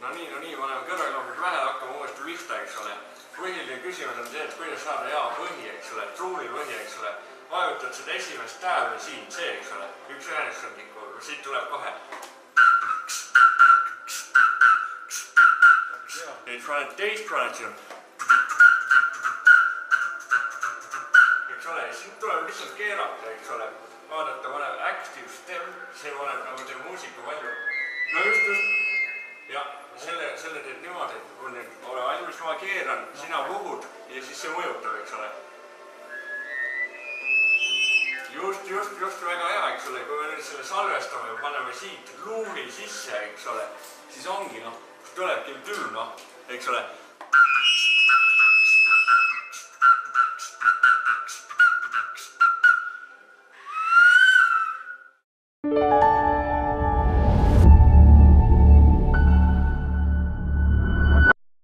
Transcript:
no nii, paneme kõrvaklapid vähe, hakkame uuesti pihta, eks ole. Põhiline küsimus on see, et kuidas saada hea põhi, eks ole, truunipõhi, eks ole. Vajutad seda esimest tääve siin, see, eks ole, 1/9, siit tuleb kohe. Nüüd paned teist paned siin. Eks ole, siit tuleb lihtsalt keerata, eks ole. Vaadata, paneb active stem, see paneb nagu teil muusika palju. No just. Ja selle teed niimoodi, et ole valmis, ma keeran, sina puhud ja siis see mõjutab, eks ole. Just väga hea, eks ole, kui me nüüd selle salvestame ja paneme siit luumi sisse, eks ole, siis ongi, kus tulebki tülm, eks ole.